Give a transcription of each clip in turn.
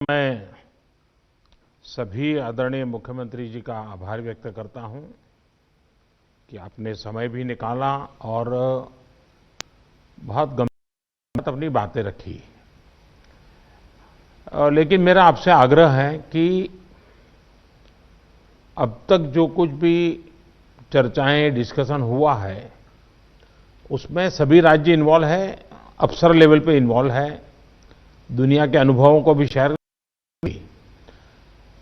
मैं सभी आदरणीय मुख्यमंत्री जी का आभार व्यक्त करता हूं कि आपने समय भी निकाला और बहुत गंभीर अपनी बातें रखी। लेकिन मेरा आपसे आग्रह है कि अब तक जो कुछ भी चर्चाएं, डिस्कशन हुआ है, उसमें सभी राज्य इन्वॉल्व है, अफसर लेवल पे इन्वॉल्व है, दुनिया के अनुभवों को भी शेयर।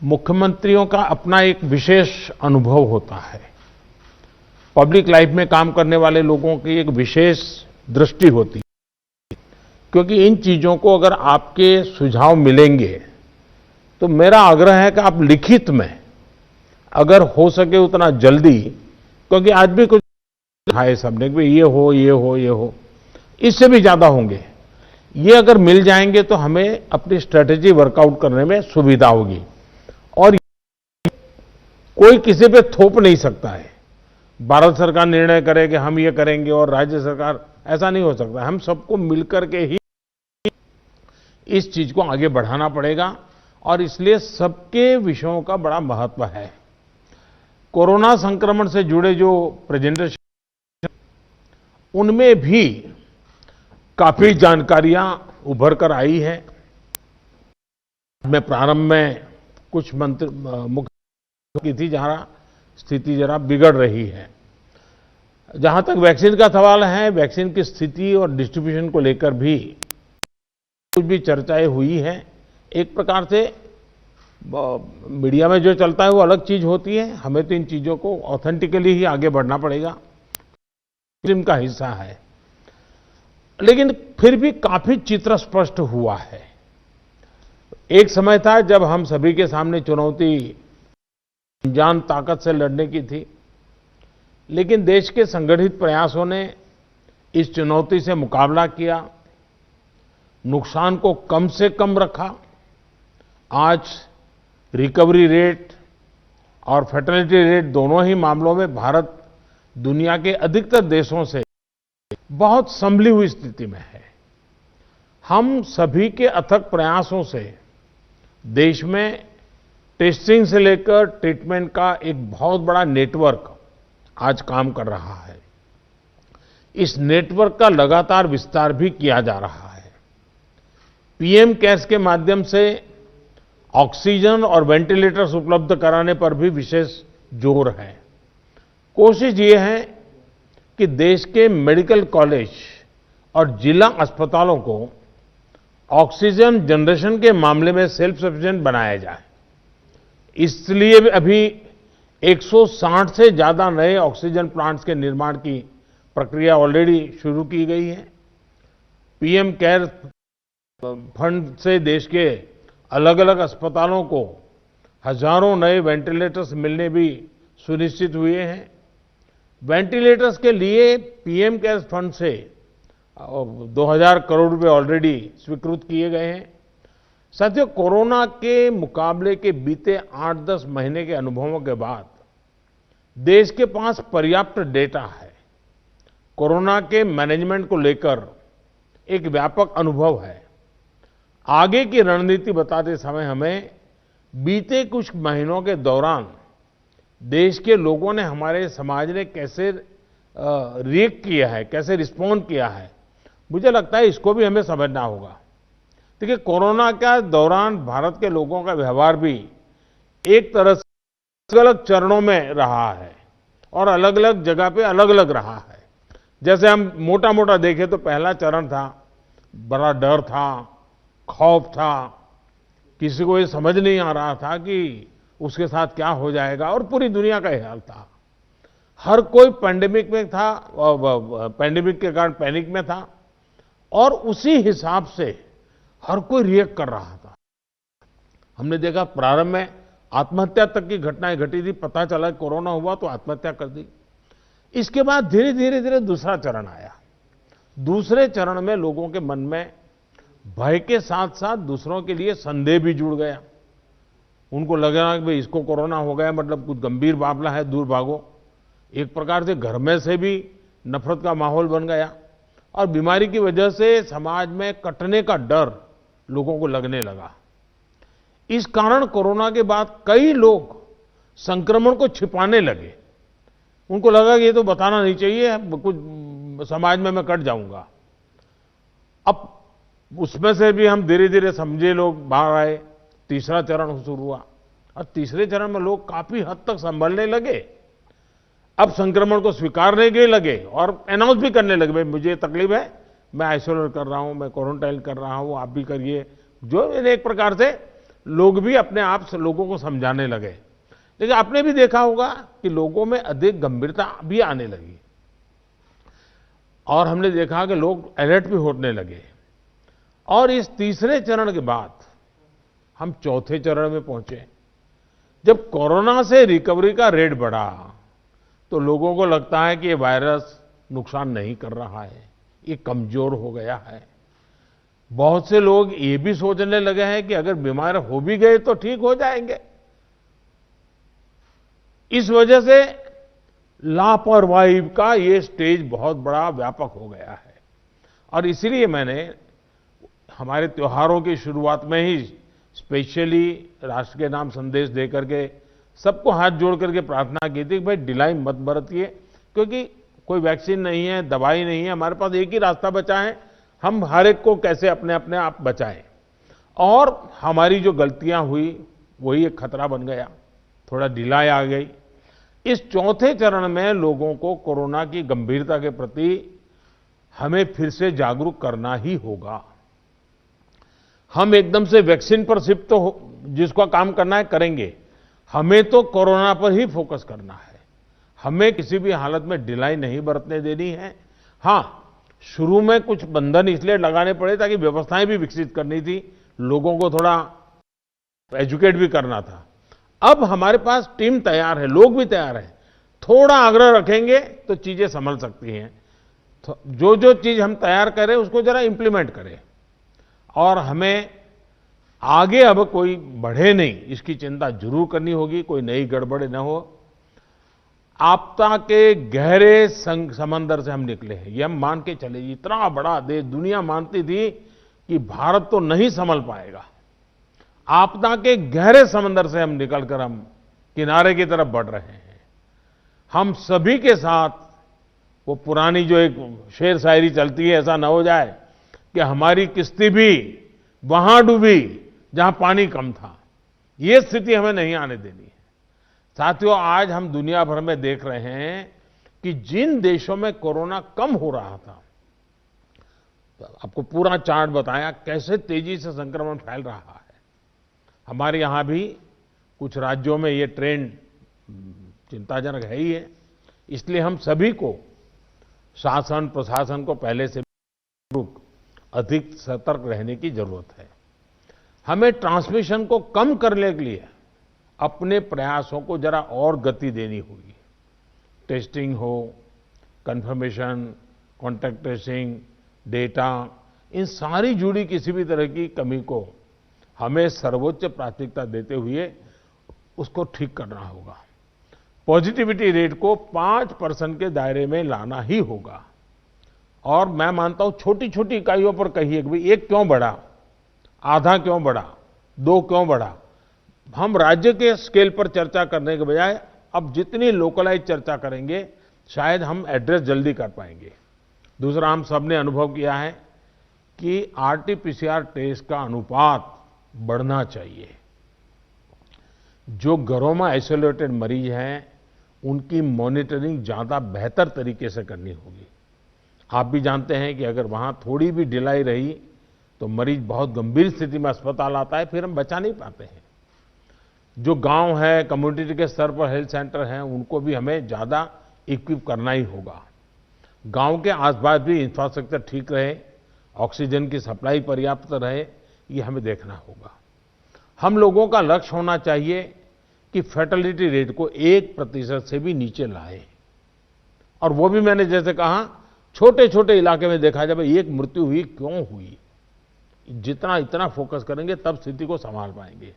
मुख्यमंत्रियों का अपना एक विशेष अनुभव होता है, पब्लिक लाइफ में काम करने वाले लोगों की एक विशेष दृष्टि होती है, क्योंकि इन चीजों को अगर आपके सुझाव मिलेंगे तो मेरा आग्रह है कि आप लिखित में अगर हो सके उतना जल्दी, क्योंकि आज भी कुछ है सबने कि ये हो ये हो ये हो, इससे भी ज्यादा होंगे, ये अगर मिल जाएंगे तो हमें अपनी स्ट्रेटेजी वर्कआउट करने में सुविधा होगी। और कोई किसी पे थोप नहीं सकता है। भारत सरकार निर्णय करे कि हम ये करेंगे और राज्य सरकार, ऐसा नहीं हो सकता। हम सबको मिलकर के ही इस चीज को आगे बढ़ाना पड़ेगा और इसलिए सबके विषयों का बड़ा महत्व है। कोरोना संक्रमण से जुड़े जो प्रेजेंटेशन, उनमें भी काफी जानकारियां उभर कर आई है। मैं प्रारंभ में कुछ मुख्य की थी जहां स्थिति जरा बिगड़ रही है। जहां तक वैक्सीन का सवाल है, वैक्सीन की स्थिति और डिस्ट्रीब्यूशन को लेकर भी कुछ भी चर्चाएं हुई है। एक प्रकार से मीडिया में जो चलता है वो अलग चीज होती है, हमें तो इन चीजों को ऑथेंटिकली ही आगे बढ़ना पड़ेगा, का हिस्सा है। लेकिन फिर भी काफी चित्र स्पष्ट हुआ है। एक समय था जब हम सभी के सामने चुनौती जान ताकत से लड़ने की थी, लेकिन देश के संगठित प्रयासों ने इस चुनौती से मुकाबला किया, नुकसान को कम से कम रखा। आज रिकवरी रेट और फर्टिलिटी रेट दोनों ही मामलों में भारत दुनिया के अधिकतर देशों से बहुत संभली हुई स्थिति में है। हम सभी के अथक प्रयासों से देश में टेस्टिंग से लेकर ट्रीटमेंट का एक बहुत बड़ा नेटवर्क आज काम कर रहा है। इस नेटवर्क का लगातार विस्तार भी किया जा रहा है। पीएम केयर्स के माध्यम से ऑक्सीजन और वेंटिलेटर्स उपलब्ध कराने पर भी विशेष जोर है। कोशिश ये है कि देश के मेडिकल कॉलेज और जिला अस्पतालों को ऑक्सीजन जनरेशन के मामले में सेल्फ सफिशिएंट बनाया जाए। इसलिए अभी 160 से ज्यादा नए ऑक्सीजन प्लांट्स के निर्माण की प्रक्रिया ऑलरेडी शुरू की गई है। पीएम केयर फंड से देश के अलग अलग अस्पतालों को हजारों नए वेंटिलेटर्स मिलने भी सुनिश्चित हुए हैं। वेंटिलेटर्स के लिए पीएम केयर्स फंड से 2000 करोड़ रुपए ऑलरेडी स्वीकृत किए गए हैं। साथियों, कोरोना के मुकाबले के बीते 8-10 महीने के अनुभवों के बाद देश के पास पर्याप्त डेटा है। कोरोना के मैनेजमेंट को लेकर एक व्यापक अनुभव है। आगे की रणनीति बताते समय हमें बीते कुछ महीनों के दौरान देश के लोगों ने, हमारे समाज ने कैसे रिएक्ट किया है, कैसे रिस्पॉन्ड किया है, मुझे लगता है इसको भी हमें समझना होगा। देखिए, कोरोना के दौरान भारत के लोगों का व्यवहार भी एक तरह से अलग चरणों में रहा है और अलग अलग जगह पे अलग अलग रहा है। जैसे हम मोटा मोटा देखें तो पहला चरण था, बड़ा डर था, खौफ था, किसी को ये समझ नहीं आ रहा था कि उसके साथ क्या हो जाएगा, और पूरी दुनिया का यह हाल था। हर कोई पैंडेमिक में था, पैंडेमिक के कारण पैनिक में था और उसी हिसाब से हर कोई रिएक्ट कर रहा था। हमने देखा प्रारंभ में आत्महत्या तक की घटनाएं घटी थी, पता चला कोरोना हुआ तो आत्महत्या कर दी। इसके बाद धीरे धीरे धीरे दूसरा चरण आया। दूसरे चरण में लोगों के मन में भय के साथ साथ दूसरों के लिए संदेह भी जुड़ गया। उनको लगा कि भाई इसको कोरोना हो गया, मतलब कुछ गंभीर मामला है, दूर भागो। एक प्रकार से घर में से भी नफरत का माहौल बन गया और बीमारी की वजह से समाज में कटने का डर लोगों को लगने लगा। इस कारण कोरोना के बाद कई लोग संक्रमण को छिपाने लगे। उनको लगा कि ये तो बताना नहीं चाहिए, कुछ समाज में मैं कट जाऊंगा। अब उसमें से भी हम धीरे-धीरे समझे लोग बाहर आए, तीसरा चरण शुरू हुआ और तीसरे चरण में लोग काफी हद तक संभलने लगे। अब संक्रमण को स्वीकारने के लगे और अनाउंस भी करने लगे, भाई मुझे तकलीफ है, मैं आइसोलेट कर रहा हूं, मैं क्वारंटाइन कर रहा हूं, आप भी करिए। जो एक प्रकार से लोग भी अपने आप से लोगों को समझाने लगे। लेकिन आपने भी देखा होगा कि लोगों में अधिक गंभीरता भी आने लगी और हमने देखा कि लोग अलर्ट भी होने लगे। और इस तीसरे चरण के बाद हम चौथे चरण में पहुंचे। जब कोरोना से रिकवरी का रेट बढ़ा तो लोगों को लगता है कि ये वायरस नुकसान नहीं कर रहा है, ये कमजोर हो गया है। बहुत से लोग ये भी सोचने लगे हैं कि अगर बीमार हो भी गए तो ठीक हो जाएंगे। इस वजह से लापरवाही का ये स्टेज बहुत बड़ा व्यापक हो गया है। और इसीलिए मैंने हमारे त्योहारों की शुरुआत में ही स्पेशली राष्ट्र के नाम संदेश दे करके सबको हाथ जोड़ करके प्रार्थना की थी कि भाई ढिलाई मत बरतिए, क्योंकि कोई वैक्सीन नहीं है, दवाई नहीं है, हमारे पास एक ही रास्ता बचा है, हम हर एक को कैसे अपने अपने आप बचाएं। और हमारी जो गलतियां हुई वही एक खतरा बन गया, थोड़ा ढिलाई आ गई। इस चौथे चरण में लोगों को कोरोना की गंभीरता के प्रति हमें फिर से जागरूक करना ही होगा। हम एकदम से वैक्सीन पर शिफ्ट तो जिसका काम करना है करेंगे, हमें तो कोरोना पर ही फोकस करना है। हमें किसी भी हालत में ढिलाई नहीं बरतने देनी है। हां, शुरू में कुछ बंधन इसलिए लगाने पड़े ताकि व्यवस्थाएं भी विकसित करनी थी, लोगों को थोड़ा एजुकेट भी करना था। अब हमारे पास टीम तैयार है, लोग भी तैयार हैं। थोड़ा आग्रह रखेंगे तो चीजें संभल सकती हैं। तो जो जो चीज हम तैयार करें उसको जरा इंप्लीमेंट करें और हमें आगे अब कोई बढ़े नहीं, इसकी चिंता जरूर करनी होगी, कोई नई गड़बड़ न हो। आपदा के गहरे समंदर से हम निकले हैं, ये हम मान के चले। इतना बड़ा देश, दुनिया मानती थी कि भारत तो नहीं संभल पाएगा। आपदा के गहरे समंदर से हम निकलकर हम किनारे की तरफ बढ़ रहे हैं। हम सभी के साथ वो पुरानी जो एक शेर शायरी चलती है, ऐसा न हो जाए कि हमारी किश्ती भी वहां डूबी जहां पानी कम था। ये स्थिति हमें नहीं आने देनी है। साथियों, आज हम दुनिया भर में देख रहे हैं कि जिन देशों में कोरोना कम हो रहा था, आपको पूरा चार्ट बताया कैसे तेजी से संक्रमण फैल रहा है। हमारे यहां भी कुछ राज्यों में ये ट्रेंड चिंताजनक है ही है। इसलिए हम सभी को, शासन प्रशासन को पहले से अधिक सतर्क रहने की जरूरत है। हमें ट्रांसमिशन को कम करने के लिए अपने प्रयासों को जरा और गति देनी होगी। टेस्टिंग हो, कंफर्मेशन, कॉन्टैक्ट ट्रेसिंग, डेटा, इन सारी जुड़ी किसी भी तरह की कमी को हमें सर्वोच्च प्राथमिकता देते हुए उसको ठीक करना होगा। पॉजिटिविटी रेट को 5% के दायरे में लाना ही होगा। और मैं मानता हूं छोटी छोटी इकाइयों पर कहिए कि भाई एक क्यों बढ़ा, आधा क्यों बढ़ा, 2 क्यों बढ़ा। हम राज्य के स्केल पर चर्चा करने के बजाय अब जितनी लोकलाइज चर्चा करेंगे शायद हम एड्रेस जल्दी कर पाएंगे। दूसरा, हम सबने अनुभव किया है कि आरटी-पीसीआर टेस्ट का अनुपात बढ़ना चाहिए। जो घरों में आइसोलेटेड मरीज हैं उनकी मॉनिटरिंग ज्यादा बेहतर तरीके से करनी होगी। आप भी जानते हैं कि अगर वहां थोड़ी भी ढिलाई रही तो मरीज बहुत गंभीर स्थिति में अस्पताल आता है, फिर हम बचा नहीं पाते हैं। जो गांव है, कम्युनिटी के स्तर पर हेल्थ सेंटर हैं, उनको भी हमें ज्यादा इक्विप करना ही होगा। गांव के आसपास भी इंफ्रास्ट्रक्चर ठीक रहे, ऑक्सीजन की सप्लाई पर्याप्त रहे, ये हमें देखना होगा। हम लोगों का लक्ष्य होना चाहिए कि फैटेलिटी रेट को 1% से भी नीचे लाए। और वो भी मैंने जैसे कहा, छोटे छोटे इलाके में देखा जाए एक मृत्यु हुई क्यों हुई, जितना इतना फोकस करेंगे तब स्थिति को संभाल पाएंगे।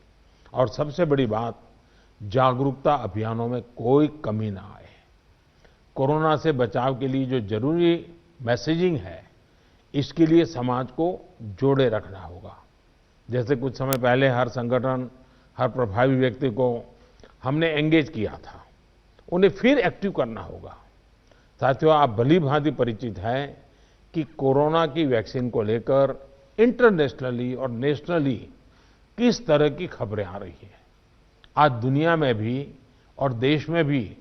और सबसे बड़ी बात, जागरूकता अभियानों में कोई कमी ना आए। कोरोना से बचाव के लिए जो जरूरी मैसेजिंग है, इसके लिए समाज को जोड़े रखना होगा। जैसे कुछ समय पहले हर संगठन हर प्रभावी व्यक्ति को हमने एंगेज किया था, उन्हें फिर एक्टिव करना होगा। साथियों, आप भली भांति परिचित हैं कि कोरोना की वैक्सीन को लेकर इंटरनेशनली और नेशनली किस तरह की खबरें आ रही हैं। आज दुनिया में भी और देश में भी,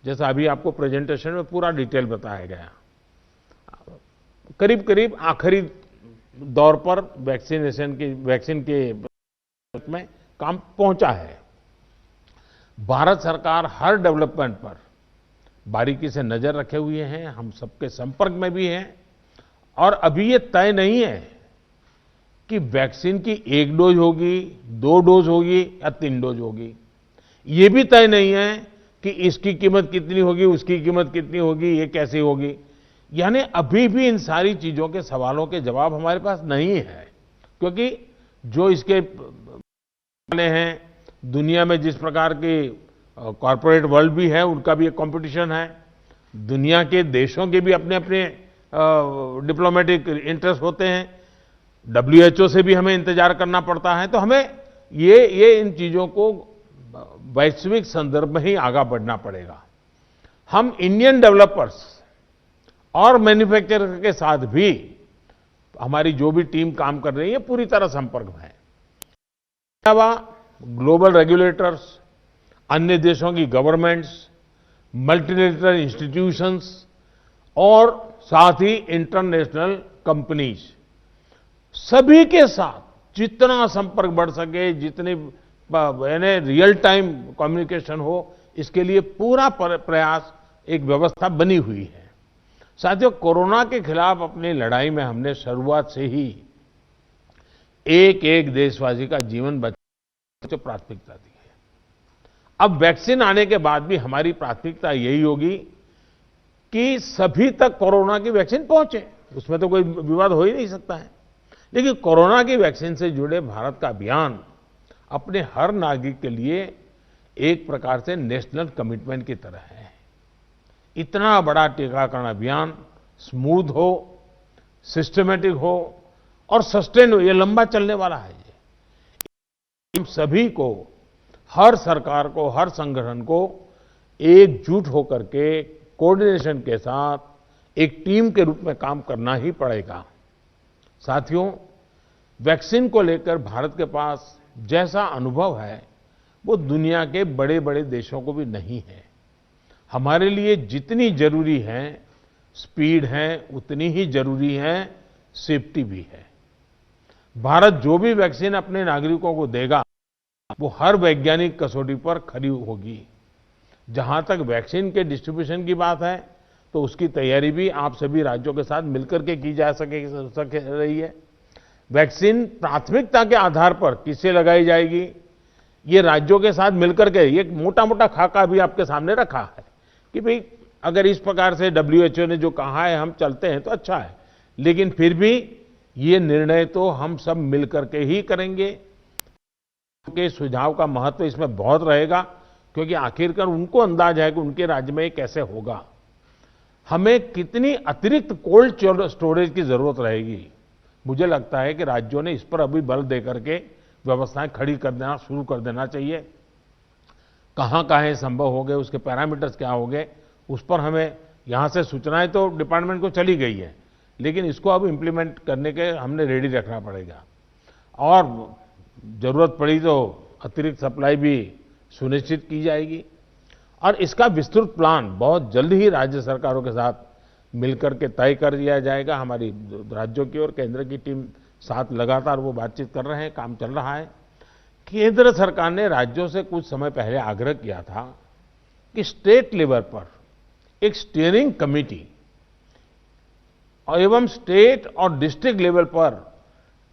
जैसा अभी आपको प्रेजेंटेशन में पूरा डिटेल बताया गया, करीब करीब आखिरी दौर पर वैक्सीन के में काम पहुंचा है। भारत सरकार हर डेवलपमेंट पर बारीकी से नजर रखे हुए हैं, हम सबके संपर्क में भी हैं। और अभी ये तय नहीं है कि वैक्सीन की 1 डोज होगी, 2 डोज होगी या 3 डोज होगी। ये भी तय नहीं है कि इसकी कीमत कितनी होगी, उसकी कीमत कितनी होगी, ये कैसे होगी। यानी अभी भी इन सारी चीजों के सवालों के जवाब हमारे पास नहीं है, क्योंकि जो इसके वाले हैं, दुनिया में जिस प्रकार के कॉरपोरेट वर्ल्ड भी है, उनका भी एक कंपटीशन है। दुनिया के देशों के भी अपने अपने डिप्लोमेटिक इंटरेस्ट होते हैं। WHO से भी हमें इंतजार करना पड़ता है। तो हमें ये इन चीजों को वैश्विक संदर्भ में ही आगे बढ़ना पड़ेगा। हम इंडियन डेवलपर्स और मैन्युफैक्चरर के साथ भी हमारी जो भी टीम काम कर रही है पूरी तरह संपर्क में है। इसके अलावा ग्लोबल रेगुलेटर्स, अन्य देशों की गवर्नमेंट्स, मल्टीलेटरल इंस्टीट्यूशंस और साथ ही इंटरनेशनल कंपनीज, सभी के साथ जितना संपर्क बढ़ सके, जितने रियल टाइम कम्युनिकेशन हो, इसके लिए पूरा प्रयास, एक व्यवस्था बनी हुई है। साथियों, कोरोना के खिलाफ अपनी लड़ाई में हमने शुरुआत से ही एक एक देशवासी का जीवन बचाने को प्राथमिकता दी है। अब वैक्सीन आने के बाद भी हमारी प्राथमिकता यही होगी कि सभी तक कोरोना की वैक्सीन पहुंचे। उसमें तो कोई विवाद हो ही नहीं सकता है। लेकिन कोरोना की वैक्सीन से जुड़े भारत का अभियान अपने हर नागरिक के लिए एक प्रकार से नेशनल कमिटमेंट की तरह है। इतना बड़ा टीकाकरण अभियान स्मूथ हो, सिस्टमैटिक हो और सस्टेन हो, ये लंबा चलने वाला है। हम सभी को, हर सरकार को, हर संगठन को एकजुट होकर के कोऑर्डिनेशन के साथ एक टीम के रूप में काम करना ही पड़ेगा। साथियों, वैक्सीन को लेकर भारत के पास जैसा अनुभव है वो दुनिया के बड़े बड़े देशों को भी नहीं है। हमारे लिए जितनी जरूरी है स्पीड है, उतनी ही जरूरी है सेफ्टी भी है। भारत जो भी वैक्सीन अपने नागरिकों को देगा वो हर वैज्ञानिक कसौटी पर खरी होगी। जहां तक वैक्सीन के डिस्ट्रीब्यूशन की बात है तो उसकी तैयारी भी आप सभी राज्यों के साथ मिलकर के की जा सके रही है। वैक्सीन प्राथमिकता के आधार पर किसे लगाई जाएगी, ये राज्यों के साथ मिलकर के एक मोटा मोटा खाका भी आपके सामने रखा है कि भाई अगर इस प्रकार से WHO ने जो कहा है हम चलते हैं तो अच्छा है। लेकिन फिर भी ये निर्णय तो हम सब मिलकर के ही करेंगे। उनके सुझाव का महत्व इसमें बहुत रहेगा, क्योंकि आखिरकार उनको अंदाज है कि उनके राज्य में ये कैसे होगा। हमें कितनी अतिरिक्त कोल्ड स्टोरेज की जरूरत रहेगी, मुझे लगता है कि राज्यों ने इस पर अभी बल देकर के व्यवस्थाएं खड़ी कर देना शुरू कर देना चाहिए। कहां संभव हो गए, उसके पैरामीटर्स क्या हो गए, उस पर हमें यहां से सूचनाएं तो डिपार्टमेंट को चली गई है, लेकिन इसको अब इम्प्लीमेंट करने के हमने रेडी रखना पड़ेगा। और जरूरत पड़ी तो अतिरिक्त सप्लाई भी सुनिश्चित की जाएगी। और इसका विस्तृत प्लान बहुत जल्द ही राज्य सरकारों के साथ मिलकर के तय कर दिया जाएगा। हमारी राज्यों की और केंद्र की टीम साथ लगातार वो बातचीत कर रहे हैं, काम चल रहा है। केंद्र सरकार ने राज्यों से कुछ समय पहले आग्रह किया था कि स्टेट लेवल पर एक स्टीयरिंग कमेटी और एवं स्टेट और डिस्ट्रिक्ट लेवल पर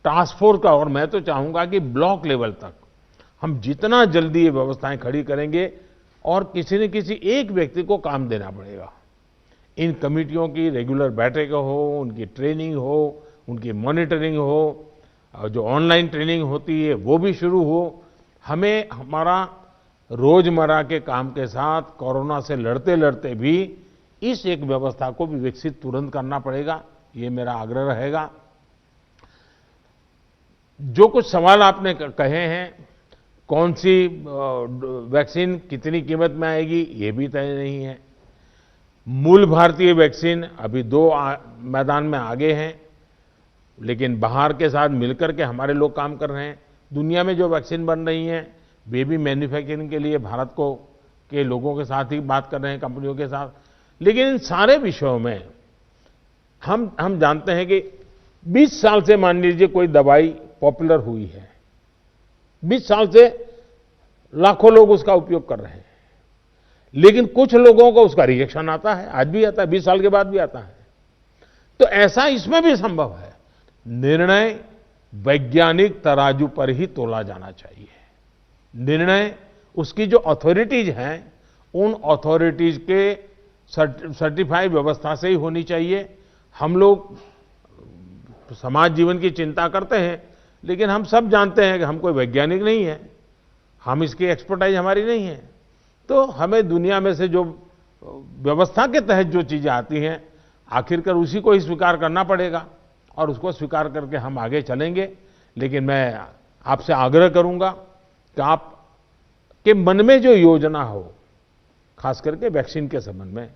टास्क फोर्स का, और मैं तो चाहूंगा कि ब्लॉक लेवल तक हम जितना जल्दी ये व्यवस्थाएं खड़ी करेंगे, और किसी न किसी एक व्यक्ति को काम देना पड़ेगा। इन कमेटियों की रेगुलर बैठकें हो, उनकी ट्रेनिंग हो, उनकी मॉनिटरिंग हो, और जो ऑनलाइन ट्रेनिंग होती है वो भी शुरू हो। हमें हमारा रोजमर्रा के काम के साथ कोरोना से लड़ते लड़ते भी इस एक व्यवस्था को भी विकसित तुरंत करना पड़ेगा, ये मेरा आग्रह रहेगा। जो कुछ सवाल आपने कहे हैं, कौन सी वैक्सीन कितनी कीमत में आएगी, ये भी तय नहीं है। मूल भारतीय वैक्सीन अभी दो मैदान में आगे हैं, लेकिन बाहर के साथ मिलकर के हमारे लोग काम कर रहे हैं। दुनिया में जो वैक्सीन बन रही हैं, वे भी मैन्युफैक्चरिंग के लिए भारत को के लोगों के साथ ही बात कर रहे हैं, कंपनियों के साथ। लेकिन इन सारे विषयों में हम जानते हैं कि 20 साल से मान लीजिए कोई दवाई पॉपुलर हुई है, 20 साल से लाखों लोग उसका उपयोग कर रहे हैं, लेकिन कुछ लोगों को उसका रिएक्शन आता है, आज भी आता है, 20 साल के बाद भी आता है। तो ऐसा इसमें भी संभव है। निर्णय वैज्ञानिक तराजू पर ही तोला जाना चाहिए। निर्णय उसकी जो अथॉरिटीज हैं, उन अथॉरिटीज के सर्टिफाइड व्यवस्था से ही होनी चाहिए। हम लोग समाज जीवन की चिंता करते हैं, लेकिन हम सब जानते हैं कि हम कोई वैज्ञानिक नहीं है, हम इसकी एक्सपर्टाइज हमारी नहीं है। तो हमें दुनिया में से जो व्यवस्था के तहत जो चीजें आती हैं, आखिरकार उसी को ही स्वीकार करना पड़ेगा और उसको स्वीकार करके हम आगे चलेंगे। लेकिन मैं आपसे आग्रह करूंगा कि आप के मन में जो योजना हो, खास करके वैक्सीन के संबंध में,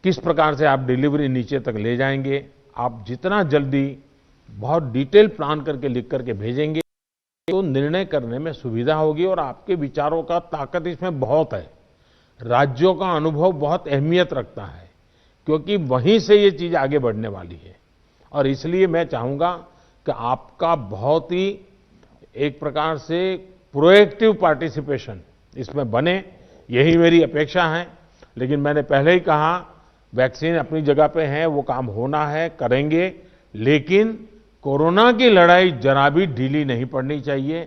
किस प्रकार से आप डिलीवरी नीचे तक ले जाएंगे, आप जितना जल्दी बहुत डिटेल प्लान करके लिख करके भेजेंगे तो निर्णय करने में सुविधा होगी। और आपके विचारों का ताकत इसमें बहुत है। राज्यों का अनुभव बहुत अहमियत रखता है, क्योंकि वहीं से ये चीज आगे बढ़ने वाली है। और इसलिए मैं चाहूंगा कि आपका बहुत ही एक प्रकार से प्रोएक्टिव पार्टिसिपेशन इसमें बने, यही मेरी अपेक्षा है। लेकिन मैंने पहले ही कहा, वैक्सीन अपनी जगह पे है, वो काम होना है, करेंगे, लेकिन कोरोना की लड़ाई जरा भी ढीली नहीं पड़नी चाहिए,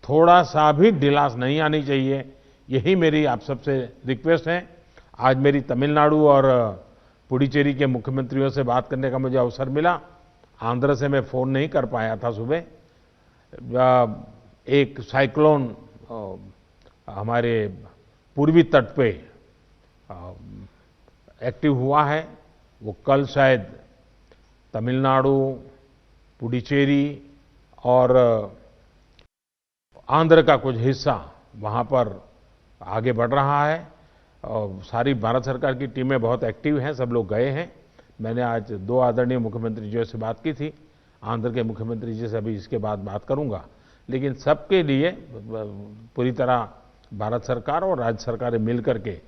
थोड़ा सा भी ढिलास नहीं आनी चाहिए। यही मेरी आप सबसे रिक्वेस्ट है। आज मेरी तमिलनाडु और पुडुचेरी के मुख्यमंत्रियों से बात करने का मुझे अवसर मिला। आंध्र से मैं फोन नहीं कर पाया था सुबह। एक साइक्लोन हमारे पूर्वी तट पे एक्टिव हुआ है, वो कल शायद तमिलनाडु, पुडुचेरी और आंध्र का कुछ हिस्सा वहां पर आगे बढ़ रहा है। और सारी भारत सरकार की टीमें बहुत एक्टिव हैं, सब लोग गए हैं। मैंने आज 2 आदरणीय मुख्यमंत्री जी से बात की थी, आंध्र के मुख्यमंत्री जी से अभी इसके बाद बात करूंगा। लेकिन सबके लिए पूरी तरह भारत सरकार और राज्य सरकारें मिल करके,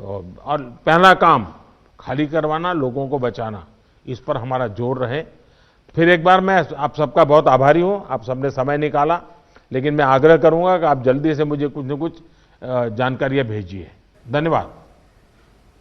और पहला काम खाली करवाना, लोगों को बचाना, इस पर हमारा जोर रहे। फिर एक बार मैं आप सबका बहुत आभारी हूं, आप सबने समय निकाला। लेकिन मैं आग्रह करूंगा कि आप जल्दी से मुझे कुछ न कुछ जानकारियां भेजिए। धन्यवाद।